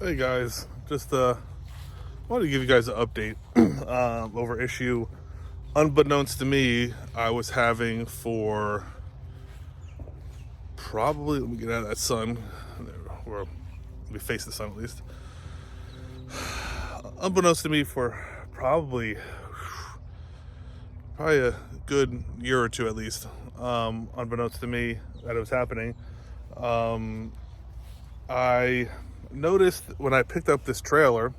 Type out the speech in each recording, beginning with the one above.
Hey guys, just wanted to give you guys an update over issue. Unbeknownst to me, I was having for probably, let me get out of that sun, or let me face the sun at least. Unbeknownst to me, for probably a good year or two at least. Unbeknownst to me that it was happening. I noticed when I picked up this trailer,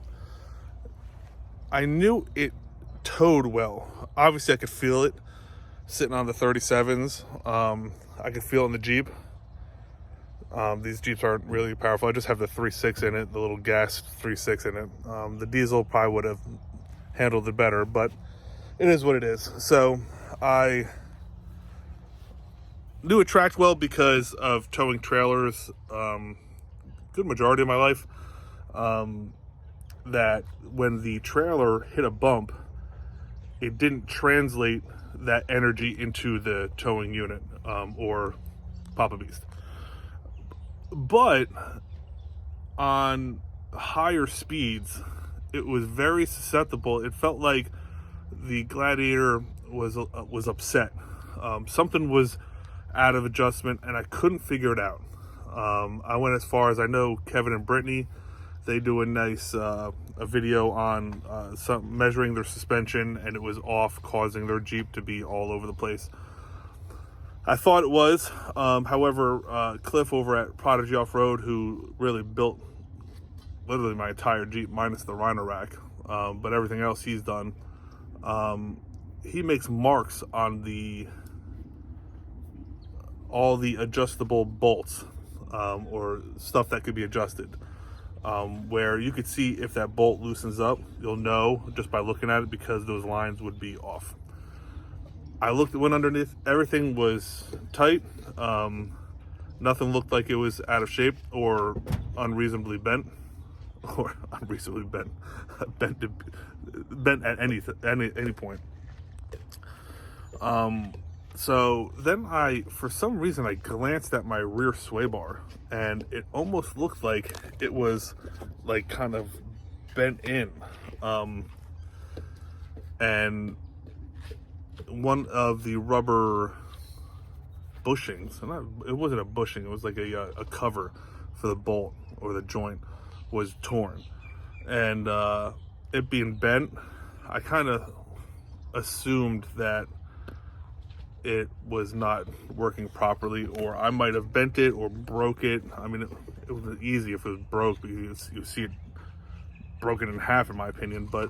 I knew it towed well. Obviously, I could feel it sitting on the 37s. I could feel it in the Jeep. These Jeeps aren't really powerful. I just have the 3.6 in it, the little gas 3.6 in it. The diesel probably would have handled it better, but it is what it is. So I knew it tracked well because of towing trailers. Good majority of my life. That when the trailer hit a bump, it didn't translate that energy into the towing unit or Papa Beast. But on higher speeds, it was very susceptible. It felt like the Gladiator was upset. Something was out of adjustment, and I couldn't figure it out. I went as far as I know Kevin and Brittany. They do a nice a video on measuring their suspension, and it was off, causing their Jeep to be all over the place. I thought it was. However, Cliff over at Prodigy Off-Road, who really built literally my entire Jeep minus the Rhino rack, but everything else he's done, he makes marks on all the adjustable bolts or stuff that could be adjusted. Where you could see if that bolt loosens up, you'll know just by looking at it because those lines would be off. I went underneath, everything was tight. Nothing looked like it was out of shape or unreasonably bent, or unreasonably bent at any point. So then for some reason, I glanced at my rear sway bar, and it almost looked like it was like kind of bent in. And one of the rubber bushings, it wasn't a bushing, it was like a cover for the bolt or the joint, was torn. And it being bent, I kind of assumed that it was not working properly, or I might have bent it or broke it. I mean, it was easy if it was broke, because you see it broken in half, in my opinion. But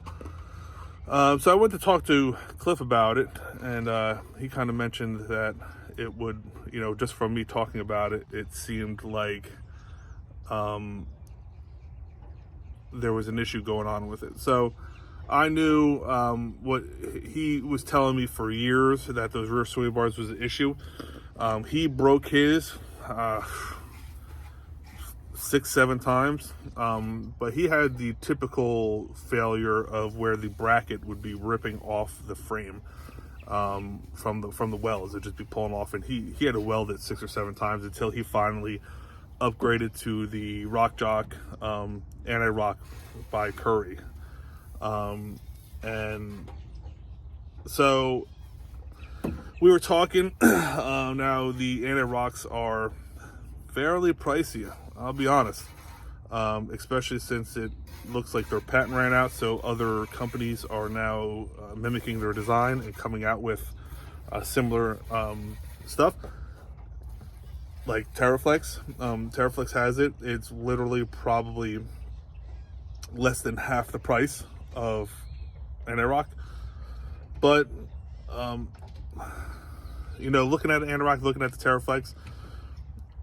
so I went to talk to Cliff about it, and he kind of mentioned that it would, just from me talking about it, it seemed like there was an issue going on with it. So I knew what he was telling me for years, that those rear sway bars was an issue. He broke his 6-7 times, but he had the typical failure of where the bracket would be ripping off the frame from the welds. It'd just be pulling off, and he had to weld it 6 or 7 times until he finally upgraded to the Rock Jock anti-rock by Curry. And so we were talking. Now the anti-rocks are fairly pricey, I'll be honest, especially since it looks like their patent ran out, so other companies are now mimicking their design and coming out with similar stuff like Terraflex. Terraflex has it. It's literally probably less than half the price of anti-rock, but looking at anti-rock, looking at the Terraflex,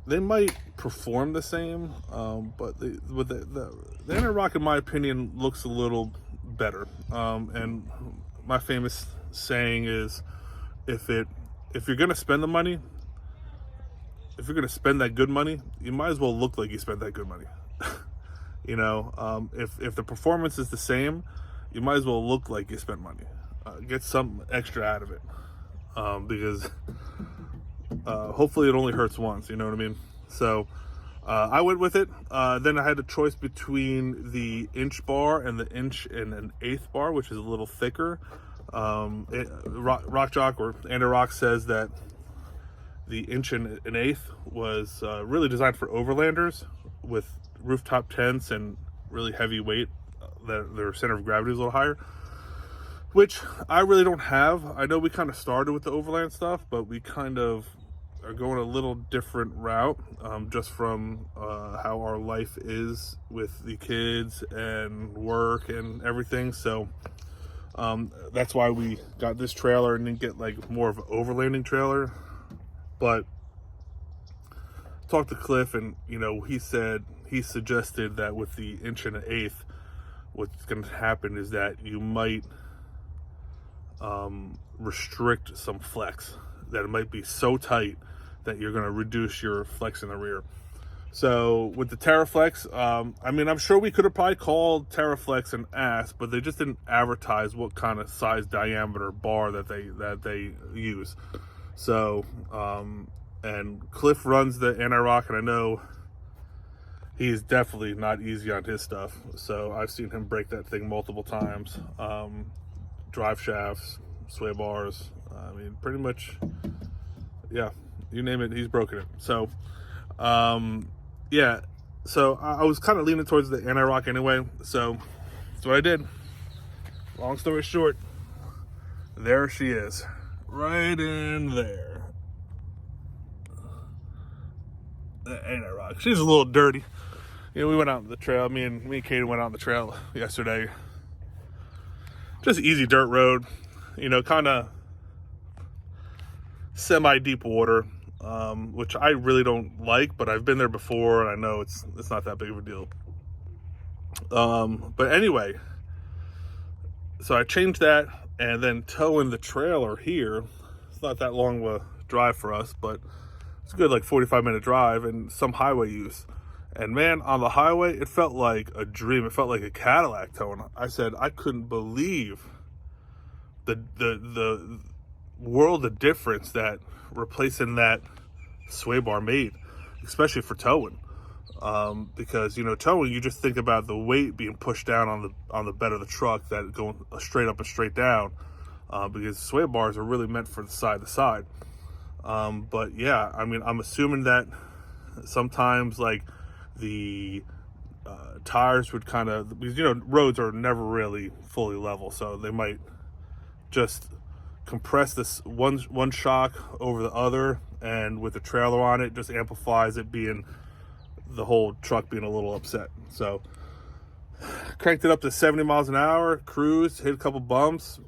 they might perform the same, but the anti-rock, in my opinion, looks a little better. And my famous saying is, if you're gonna spend the money, if you're gonna spend that good money, you might as well look like you spent that good money. If the performance is the same, you might as well look like you spent money. Get some extra out of it, because hopefully it only hurts once. You know what I mean? So I went with it. Then I had a choice between the inch bar and the 1/8" bar, which is a little thicker. Rock Jock or Andy Rock says that the 1/8" was really designed for overlanders with rooftop tents and really heavy weight. Their center of gravity is a little higher, which I really don't have. I know we kind of started with the overland stuff, but we kind of are going a little different route, just from how our life is with the kids and work and everything. So that's why we got this trailer and didn't get like more of an overlanding trailer. But talked to Cliff, and he suggested that with the 1/8", what's going to happen is that you might restrict some flex, that it might be so tight that you're going to reduce your flex in the rear. So with the TerraFlex, I mean, I'm sure we could have probably called TerraFlex an ass, but they just didn't advertise what kind of size diameter bar that they use. So and Cliff runs the anti-rock, and I know he's definitely not easy on his stuff. So I've seen him break that thing multiple times. Drive shafts, sway bars, I mean, pretty much, yeah, you name it, he's broken it. So yeah, so I was kind of leaning towards the anti-rock anyway, so that's what I did. Long story short, there she is, right in there. The anti-rock. She's a little dirty. We went out on the trail. Me and Katie went out on the trail yesterday. Just easy dirt road, kind of semi-deep water, which I really don't like, but I've been there before, and I know it's not that big of a deal. But anyway, so I changed that, and then towing the trailer here. It's not that long of a drive for us, but it's a good like 45-minute drive and some highway use. And man, on the highway, it felt like a dream. It felt like a Cadillac towing. I said I couldn't believe the world of difference that replacing that sway bar made, especially for towing. Because towing, you just think about the weight being pushed down on the bed of the truck, that going straight up and straight down, because sway bars are really meant for the side to side. But yeah, I mean, I'm assuming that sometimes like the tires would kind of, because roads are never really fully level, so they might just compress this one shock over the other, and with the trailer on it, just amplifies it, being the whole truck being a little upset. So cranked it up to 70 miles an hour, cruised, hit a couple bumps,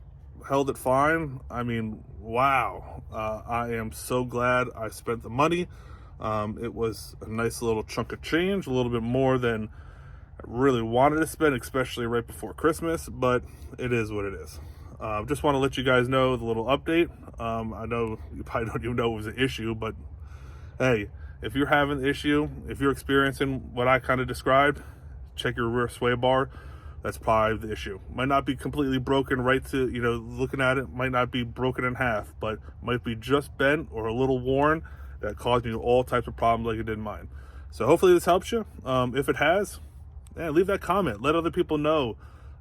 held it fine. I mean, wow. I am so glad I spent the money. It was a nice little chunk of change, a little bit more than I really wanted to spend, especially right before Christmas, but it is what it is. Just want to let you guys know the little update. I know you probably don't even know it was an issue, but hey, if you're having the issue, if you're experiencing what I kind of described, check your rear sway bar. That's probably the issue. Might not be completely broken right to, looking at it, might not be broken in half, but might be just bent or a little worn, that caused you all types of problems like it did mine. So hopefully this helps you. If it has, leave that comment. Let other people know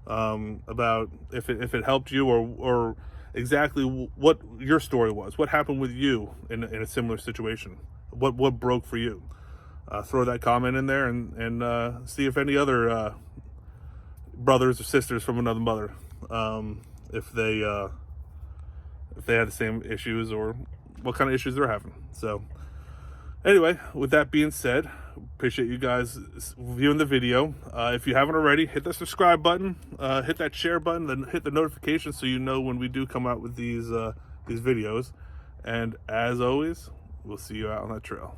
about if it helped you, or exactly what your story was. What happened with you in a similar situation? What broke for you? Throw that comment in there and see if any other brothers or sisters from another mother, if they had the same issues, or what kind of issues they're having. So anyway, with that being said, appreciate you guys viewing the video. If you haven't already, hit the subscribe button, hit that share button, then hit the notification so you know when we do come out with these videos. And as always, we'll see you out on that trail.